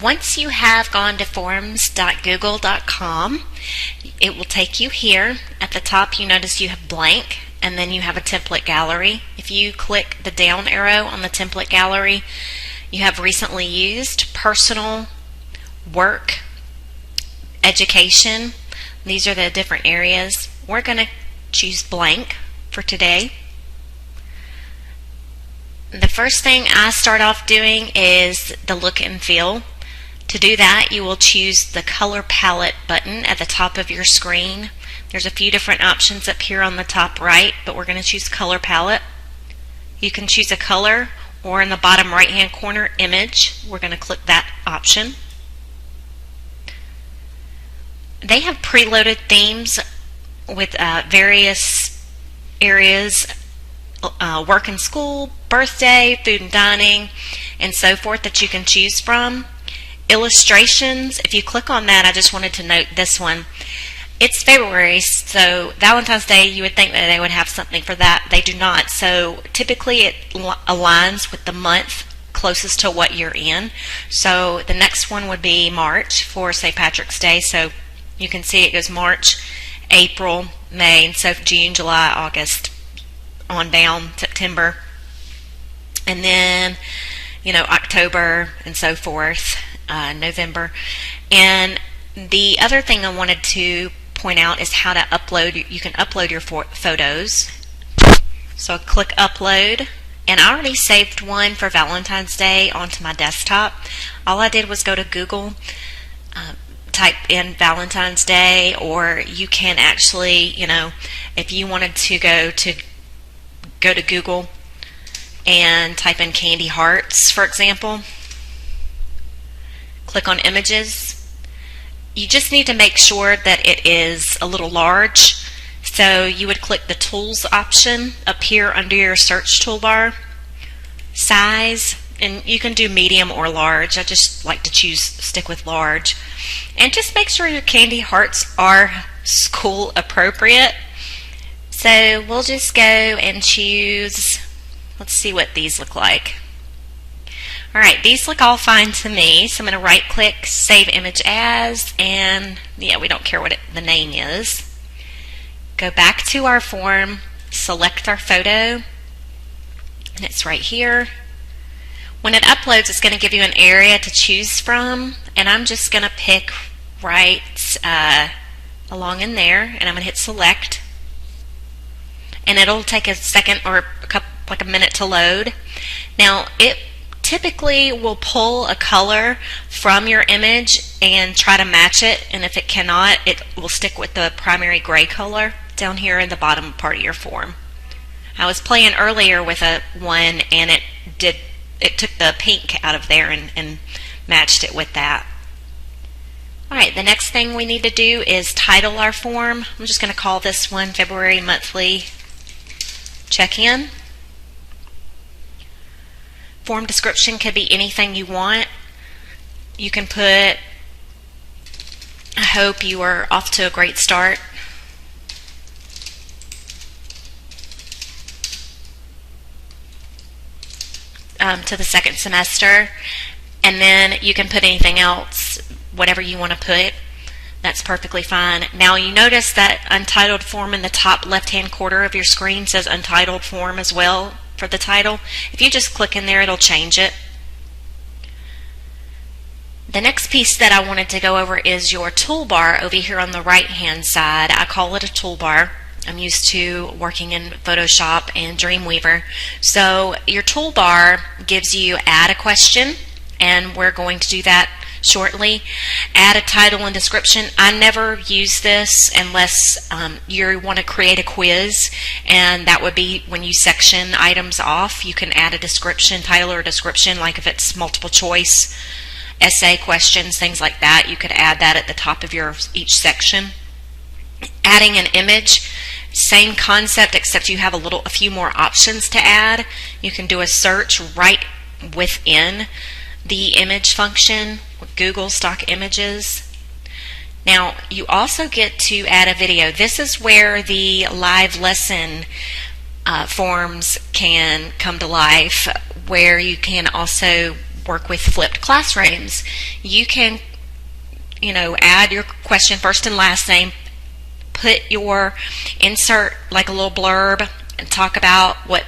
Once you have gone to forms.google.com, it will take you here. At the top you notice you have blank, and then you have a template gallery. If you click the down arrow on the template gallery, you have recently used, personal, work, education. These are the different areas. We're going to choose blank for today. The first thing I start off doing is the look and feel. To do that, you will choose the color palette button at the top of your screen. There's a few different options up here on the top right, but we're going to choose color palette. You can choose a color, or in the bottom right hand corner, image. We're going to click that option. They have preloaded themes with various areas, work and school, birthday, food and dining, and so forth that you can choose from. Illustrations, if you click on that, I just wanted to note this one. It's February, so Valentine's Day, you would think that they would have something for that. They do not. So typically it aligns with the month closest to what you're in. So the next one would be March for St. Patrick's Day. So you can see it goes March, April, May, and so June, July, August, on down, September, and then October and so forth, November. And the other thing I wanted to point out is how to upload. You can upload your photos. So I click upload, and I already saved one for Valentine's Day onto my desktop. All I did was go to Google, type in Valentine's Day, or you can actually, if you wanted to go to Google and type in candy hearts, for example, click on images. You just need to make sure that it is a little large, so you would click the tools option up here under your search toolbar, size, and you can do medium or large. I just like to stick with large. And just make sure your candy hearts are school appropriate. So we'll just go and choose, let's see what these look like. Alright, these look all fine to me, so I'm going to right click, save image as, and yeah, we don't care what the name is. Go back to our form, select our photo, and it's right here. When it uploads, it's going to give you an area to choose from, and I'm just going to pick right along in there, and I'm going to hit select, and it'll take a second or like a minute to load. Now it typically will pull a color from your image and try to match it, and if it cannot, it will stick with the primary gray color down here in the bottom part of your form. I was playing earlier with one, and it took the pink out of there and matched it with that. Alright, the next thing we need to do is title our form. I'm just going to call this one February Monthly Check-In. Form description could be anything you want. You can put, I hope you are off to a great start. To the second semester, and then you can put anything else, whatever you want to put. That's perfectly fine. Now you notice that untitled form in the top left hand corner of your screen says untitled form as well for the title. If you just click in there, it'll change it. The next piece that I wanted to go over is your toolbar over here on the right hand side. I call it a toolbar. I'm used to working in Photoshop and Dreamweaver. So your toolbar gives you add a question, and we're going to do that shortly. Add a title and description. I never use this unless you want to create a quiz, and that would be when you section items off. You can add a description, title or description, like if it's multiple choice, essay questions, things like that. You could add that at the top of each section. Adding an image, same concept, except you have a few more options to add. You can do a search right within the image function with Google stock images. Now you also get to add a video. This is where the live lesson forms can come to life, where you can also work with flipped classrooms. You can, add your question first and last name, insert like a little blurb and talk about what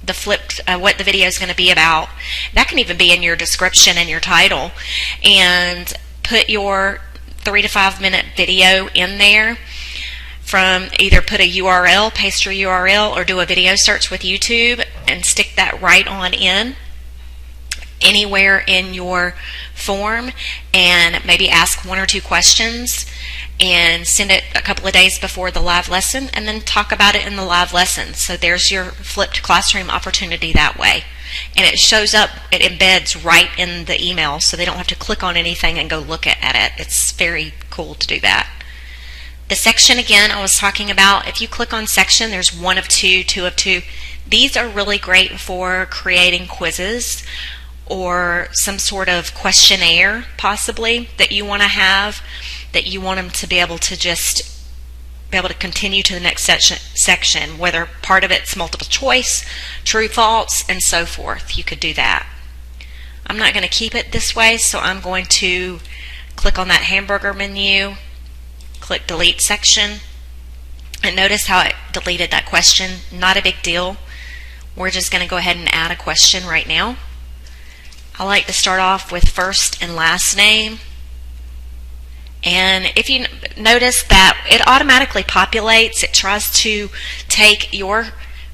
the video is going to be about. That can even be in your description and your title, and put your 3 to 5 minute video in there. From either put a URL, paste your URL, or do a video search with YouTube and stick that right on in anywhere in your form, and maybe ask 1 or 2 questions and send it a couple of days before the live lesson, and then talk about it in the live lesson. So there's your flipped classroom opportunity that way. And it shows up, it embeds right in the email, so they don't have to click on anything and go look at it. It's very cool to do that. The section, again, I was talking about, if you click on section, there's 1 of 2, 2 of 2. These are really great for creating quizzes or some sort of questionnaire, possibly, that you want to have, that you want them to be able to just be able to continue to the next section, whether part of it's multiple choice, true, false, and so forth. You could do that. I'm not going to keep it this way, so I'm going to click on that hamburger menu, click delete section, and notice how it deleted that question. Not a big deal. We're just going to go ahead and add a question right now. I like to start off with first and last name. And if you notice that it automatically populates, it tries to take your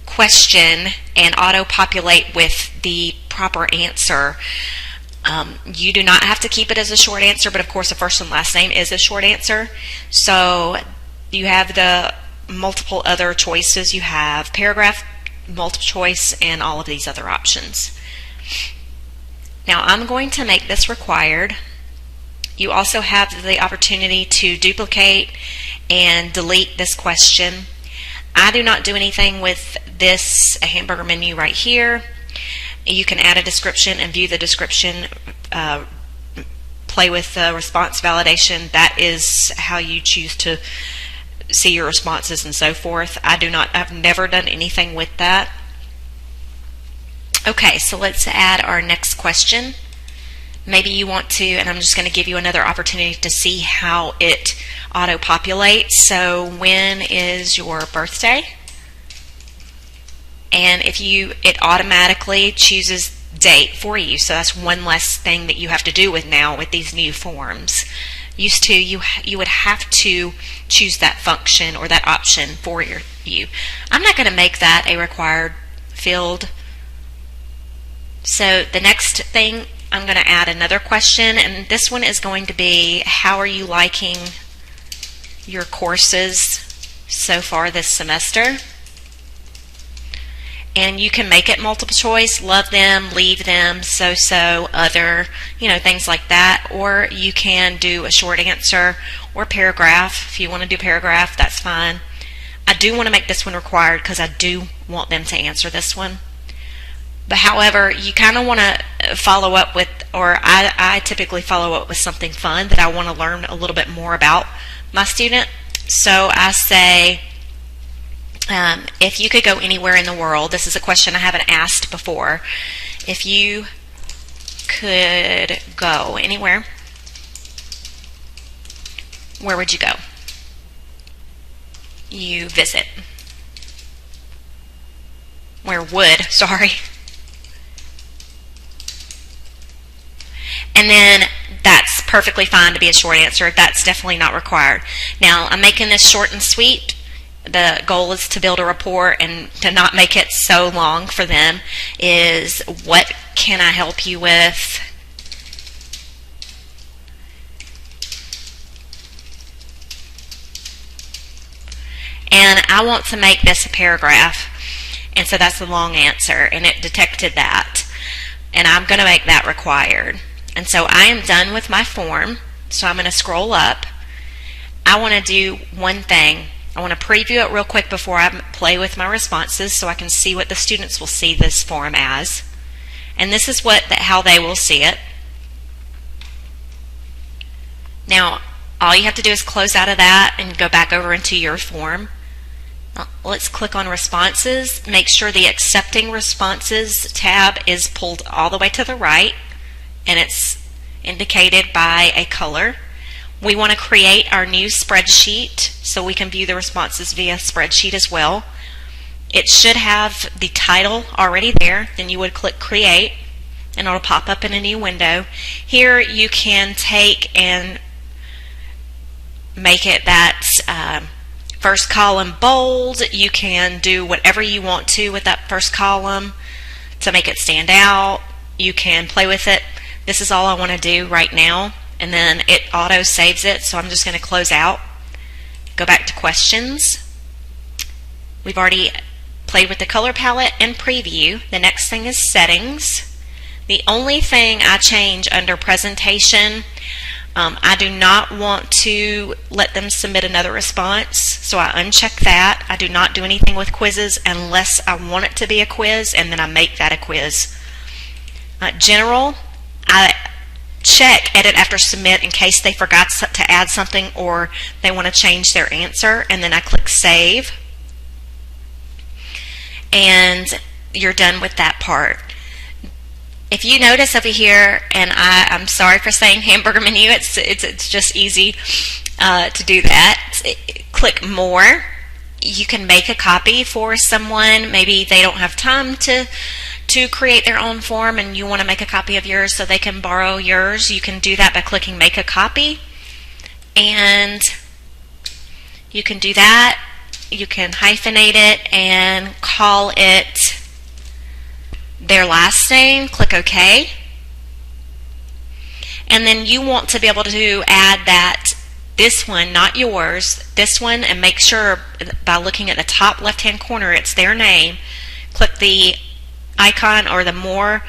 question and auto-populate with the proper answer. You do not have to keep it as a short answer, but of course the first and last name is a short answer. So you have the multiple other choices. You have paragraph, multiple choice, and all of these other options. Now I'm going to make this required. You also have the opportunity to duplicate and delete this question. I do not do anything with this hamburger menu right here. You can add a description and view the description, play with the response validation. That is how you choose to see your responses and so forth. I've never done anything with that. Okay, so let's add our next question. Maybe you want to, and I'm just going to give you another opportunity to see how it auto-populates. So when is your birthday? And it automatically chooses date for you. So that's one less thing that you have to do with now with these new forms. Used to, you would have to choose that function or that option for you. I'm not going to make that a required field. So the next thing, I'm going to add another question, and this one is going to be, how are you liking your courses so far this semester? And you can make it multiple choice, love them, leave them, so-so, other, things like that. Or you can do a short answer or paragraph. If you want to do paragraph, that's fine. I do want to make this one required because I do want them to answer this one. But however, you kind of want to follow up with, or I typically follow up with something fun that I want to learn a little bit more about my student. So I say, if you could go anywhere in the world, this is a question I haven't asked before. If you could go anywhere, where would you go? You visit. Where would, sorry. And then that's perfectly fine to be a short answer. That's definitely not required. Now, I'm making this short and sweet. The goal is to build a rapport and to not make it so long for them. Is what can I help you with? And I want to make this a paragraph. And so that's the long answer. And it detected that. And I'm going to make that required. And so I am done with my form. So I'm going to scroll up. I want to do one thing. I want to preview it real quick before I play with my responses so I can see what the students will see this form as. And this is how they will see it. Now, all you have to do is close out of that and go back over into your form. Let's click on responses. Make sure the accepting responses tab is pulled all the way to the right. and it's indicated by a color. We want to create our new spreadsheet so we can view the responses via spreadsheet as well. It should have the title already there. Then you would click create and it'll pop up in a new window. Here you can take and make it that first column bold. You can do whatever you want to with that first column to make it stand out. You can play with it. This is all I want to do right now, and then it auto saves it, so I'm just going to close out, go back to questions. We've already played with the color palette and preview. The next thing is settings. The only thing I change under presentation, I do not want to let them submit another response, so I uncheck that. I do not do anything with quizzes unless I want it to be a quiz, and then I make that a quiz. General, I check edit after submit in case they forgot to add something or they want to change their answer, and then I click save, and you're done with that part. If you notice over here, and I'm sorry for saying hamburger menu, it's just easy to do that. Click more. You can make a copy for someone. Maybe they don't have time to create their own form and you want to make a copy of yours so they can borrow yours. You can do that by clicking make a copy, and you can do that. You can hyphenate it and call it their last name. Click OK, and then you want to be able to add that this one, not yours, this one, and make sure by looking at the top left hand corner it's their name. Click the icon or the more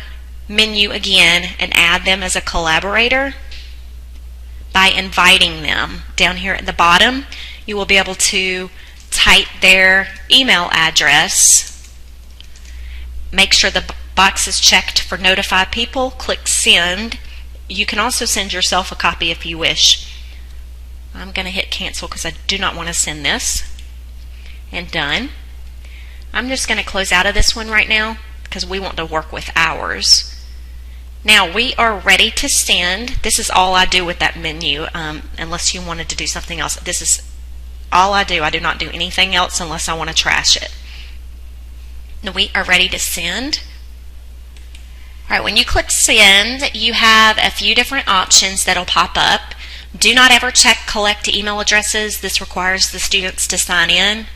menu again and add them as a collaborator by inviting them. Down here at the bottom you will be able to type their email address. Make sure the box is checked for notify people. Click send. You can also send yourself a copy if you wish. I'm going to hit cancel because I do not want to send this. And done. I'm just going to close out of this one right now because we want to work with ours. Now we are ready to send. This is all I do with that menu, unless you wanted to do something else. This is all I do. I do not do anything else unless I want to trash it. Now we are ready to send. Alright, when you click send, you have a few different options that'll pop up. Do not ever check collect email addresses. This requires the students to sign in.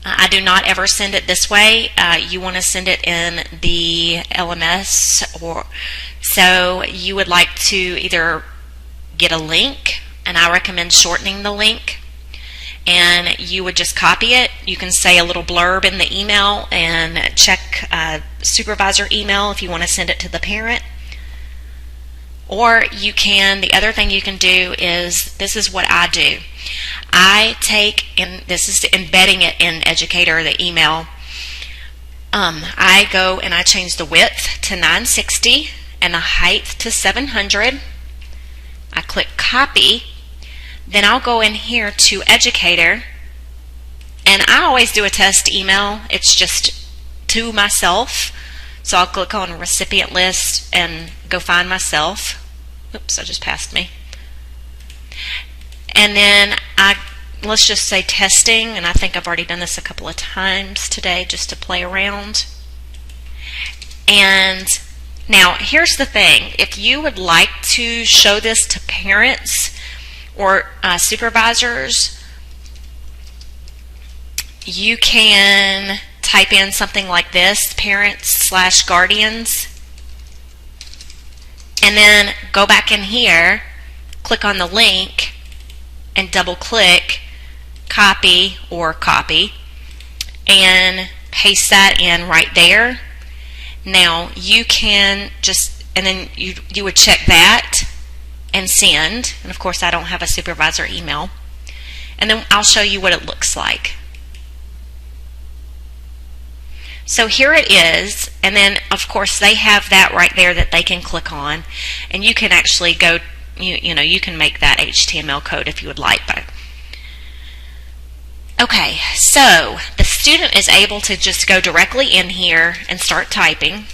I do not ever send it this way. You want to send it in the LMS, or so you would like to either get a link, and I recommend shortening the link, and you would just copy it. You can say a little blurb in the email and check supervisor email if you want to send it to the parent. Or you can, the other thing you can do is, this is what I do. I take, and this is embedding it in Educator, the email. I go and I change the width to 960 and the height to 700. I click copy. Then I'll go in here to Educator, and I always do a test email. It's just to myself. So I'll click on recipient list and go find myself. Oops, I just passed me. And then let's just say testing, and I think I've already done this a couple of times today just to play around. And now here's the thing. If you would like to show this to parents or supervisors, you can type in something like this, parents/guardians, and then go back in here, click on the link, and double click copy or copy, and paste that in right there. Now you can just, and then you would check that and send, and of course I don't have a supervisor email, and then I'll show you what it looks like. So here it is, and then of course they have that right there that they can click on, and you can actually go, you can make that HTML code if you would like. But okay, so the student is able to just go directly in here and start typing.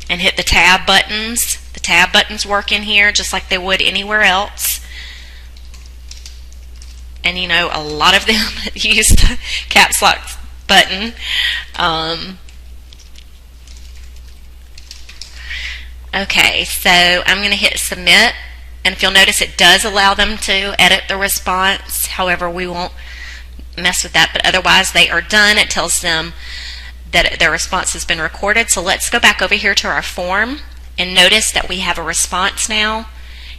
and hit the tab buttons. The tab buttons work in here just like they would anywhere else. And you know, a lot of them use the caps lock button. Okay, so I'm going to hit submit, and if you'll notice, it does allow them to edit the response. However, we won't mess with that, but otherwise they are done. It tells them that their response has been recorded. So let's go back over here to our form and notice that we have a response now.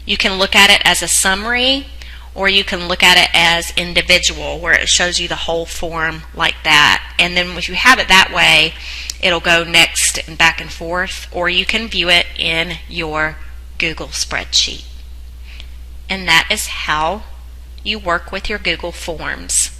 You can look at it as a summary, or you can look at it as individual, where it shows you the whole form like that. And then if you have it that way, it'll go next and back and forth, or you can view it in your Google spreadsheet. And that is how you work with your Google Forms.